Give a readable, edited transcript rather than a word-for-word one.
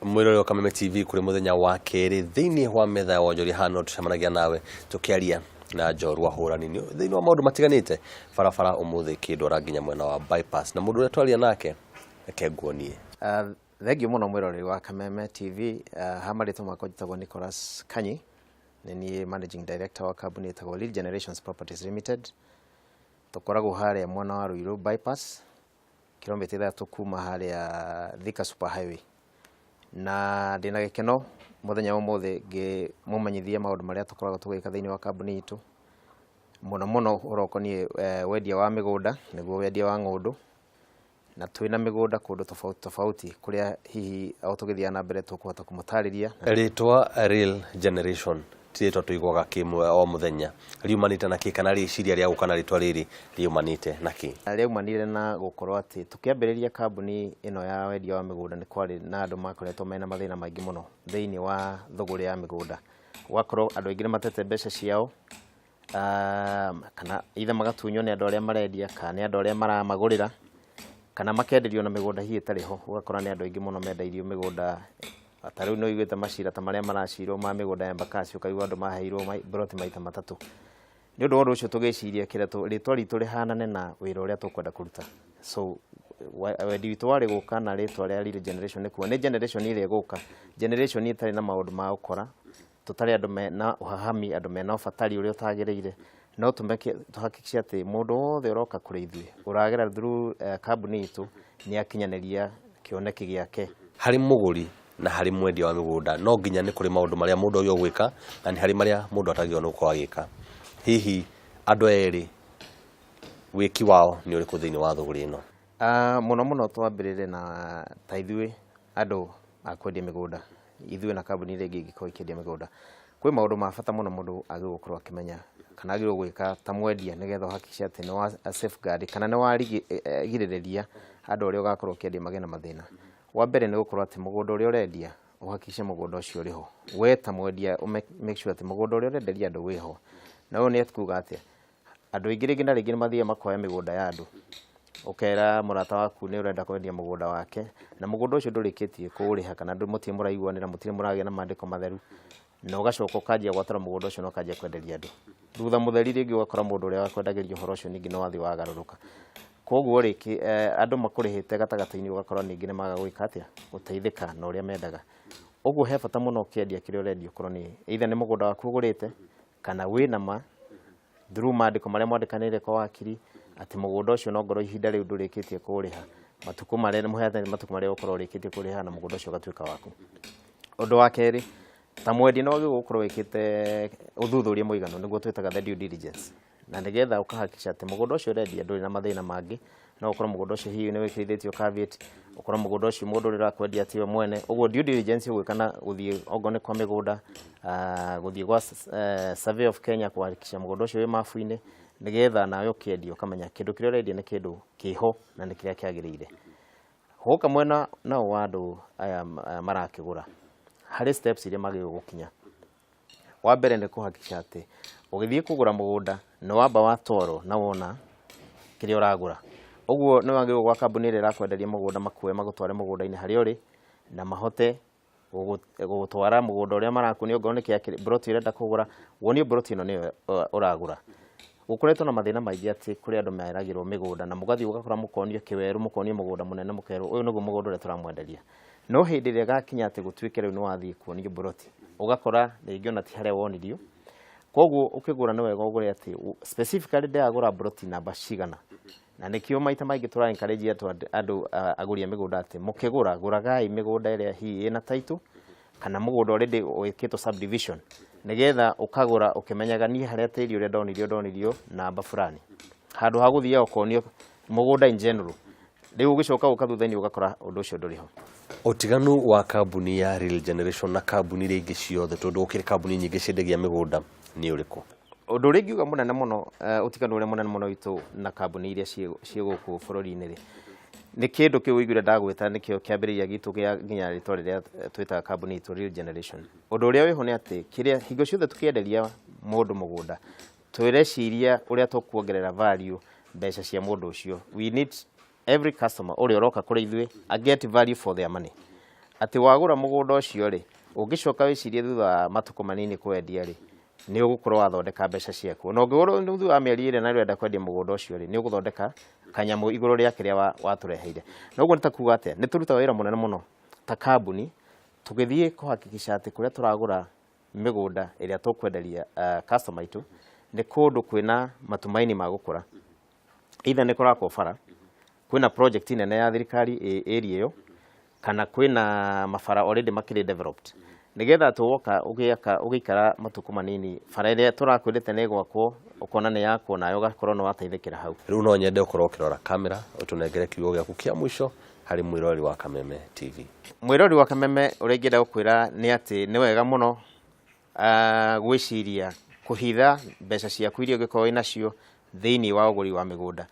Mwirorero Kameme TV kuri muthenya wa keri thiini wa metha ya wonjori hano tucemanagia nawe tukiaria na njorua hurani thiini wa maundu matiganite farafara umuthi kindora nginya mwena wa bypass na mundu twaria nake akenguonie. Thengio muno mwirorero wa Kameme TV. Hamarito makwa jitagwo Nicholas Kanyi, ni managing director wa company etagwo Real Generations Properties Limited. Tukoragwo haria mwena wa Ruiru bypass kilomita 3 kuma haria Thika Super Highway. Na ndina gikeno muthenya umuthe ngimumanyithia maundu maria tukoragwo tugika thiini wa kambuni itu muno urokonie wendia wa migunda niguo wendia wa ngundu na twina migunda kundu tofauti kuria hihi au tugithia na mbere tukuhota kumutariria ritwa Real Generation tito tuigwaga kimwe o muthenya riumanite na ki kana riciria ria gukana ritwa riri riumanite na ki riumanire na gukorwo ati tukiambiriria kambuni ino ya wendia wa migunda ni kwari na andu makoretwo mena mathina maingi muno thiini wa thuguri ya migunda wakorwo andu aingire matete mbeca ciao kana ithe magatunyo ni andu aria marendia kana andu aria maramagurira kana makenderio na migunda hiĩ tariho ugakora ni andu aingi muno mendairio migunda atariu no igwete macira ta maria maracirwo ma migunda ya Embakasi ukaigua andu maheirwo broti maita matatu ni undu wothe ucio tugiciria kireto ritwa ritu rihanane na wira uria tukwenda kuruta. So wendi witu wari guka na ritwa ria Real Generation ni kuo ni generation ile guka generation itari na maundu ma ukora tutari andu mena uhahami andu mena ubatari uria utagiriire no tuhakikisha ati mundu wothe uroka kuri ithuĩ uragera through kambuni itu ni akinyaneria kioneki giake hari muguri na hari mwendia wa migunda no nginya ni kuri maundu maria mundu uyo gwika na ni hari maria mundu atagiona uko agika hihi andu eri wiki wao ni uriku thiini wa thuguri ino. Muno twambirire na ta ithuĩ andu akwendia migunda ithuĩ na kambuni ile ingi ngiko ikendia migunda kwi maundu ma bata muno mundu agigukorwo akimenya kana agirwo gwika ta mwendia nigetha uhakikisha ati no safeguard kana no warigiriria andu aria ugakorwo ukiendia magena mathina. Wa mbere ni gukorwo ati mugunda uria urendia uhakikishe mugunda ucio uriho we ta mwendia make sure ati mugunda uria urenderia andu wiho na uyu ni atuga ati andu aingĩ rĩngĩ na rĩngĩ mathie makoya migunda ya andu ukera murata waku ni urenda kwendia mugunda wake na mugunda ucio ndurikitie kuuriha kana mutie muraiguanira mutire muragia na mandiko matheru na ugacoka ukanjia gwatara mugunda ucio no kanjia kwenderia andu thutha mutheri ringi ugakora mundu uria wakwendagiria uhoro ucio ningi no wathi wagaruruka koguo riki andu makurihite gatagataini ugakora ningi ni maga gwika atia guteithika na uria mendaga uguo he bata muno ukiendia kire urendia korwo ni either ni mugunda waku ugurite kana wina ma through mandiko maria mwandikanire kwa wakiri ati mugunda ucio no ngoro ihinda riu ndurikitie kuriha matuku maria muhete matuku maria ukorwo urikitie kuriha na mugunda ucio gatuika waku. Undu wa keri ta mwendi no gigukorwo wikite uthuthuria muigano niguo twitaga the due diligence na nigetha ukahakikisha ati mugunda ucio urendia nduri na mathina mangi no ukorwo mugunda ucio hihi ni wikirithitio caveat ukorwo mugunda ucio mundu uri rakwendia ati we mwene uguo due diligence gwikana guthie ogone kwa migunda guthie gwa survey of Kenya kuhakikisha mugunda ucio wi mafu-ini nigetha nayo kiendio kamenya kindu kiria urendia ni kindu kiho na ni kiria kiagiriire huka mwena na wandu aya marakigura hari steps iria magio gukinya. Wa mbere ni kuhakikisha ati ugithie kugura mugunda no wamba watwaro na wona kiria uragura uguo no wagio gwa kambuni ira rakwenderia mugunda makue magutware mugunda-ini hari uri na mahote gutwara mugunda uria marakuni ongo ni kia broti irenda kugura woni broti ino ni uragura gukoretwo na mathina maingi ati kuri andu meragirwo migunda na mugathi ugakora mukonio kiweru mukonio mugunda munene mukeru uyu niguo mugunda uria turamwenderia no hindi ria gakinya ati gutuike riu ni wathii kuonio broti ugakora ringi ona ti haria wonirio koguo ukigura ni wega ugure ati specifically ndagura broti namba cigana na nikio maita maingi tura encourage andu aguria migunda ati mukigura guragai migunda iria hi ina title kana mugunda already wikitwo subdivision nigetha ukagura ukimenyaga ni haria tiri uria ndonirio namba fulani handu ha guthia ukonio mugunda in general riu ugicoka ukathuthaini ugakora undu ucio nduriho. Utiganu wa kambuni ya Real Generation na kambuni iria ingi ciothe tondu ukiri kambuni nyingi ciendagia migunda ni uriku? Undu uri ngiuga munene muno utiganu uri munene muno itu na kambuni iria cie guku bururi-ini ri ni kindu kiu igure ndagwita nikio kiambiriria gitu nginya ritwa riria twitaga kambuni itu Real Generation. Undu uria wiho ni ati kiria hingo ciothe tukienderia mundu mugunda twireciria uria tukuongerera value mbeca cia mundu ucio. We need every customer uria uroka kuri ithuĩ a get value for their money. ati wagura mugunda ucio ri ungicoka wicirie thutha matuko manini kwendia ri ni ugukorwo wathondeka mbeca ciaku no ngigoro thutha wa mieri ire na rwenda kwendia mugunda ucio ri ni uguthondeka kanyamu iguru ria kiria watureheire noguo nitakuga atia ni turuta wira munene muno ta kambuni tugithie kuhakikisha ati kuria turagura migunda iria tukwenderia customer itu ni kundu kwina matumaini ma gukura either ni kurako bara kwina project nene ya thirikari area yo kana kwina mafara already makiri developed nigetha tuwoka ugikara matuko manini bara iria turakwendete ne gwakwo ukona ni yako nayo gakorwo no wateithikira hau riu no nyende ukorwo ukirora kamera utunengere kiugo giaku kia mwisho hari mwirori wa Kameme TV. Mwirori wa Kameme urengenda gukwira ni ati ni wega muno gwiciria kuhitha mbeca ciaku iria ungikorwo inacio thiini wa uguri wa migunda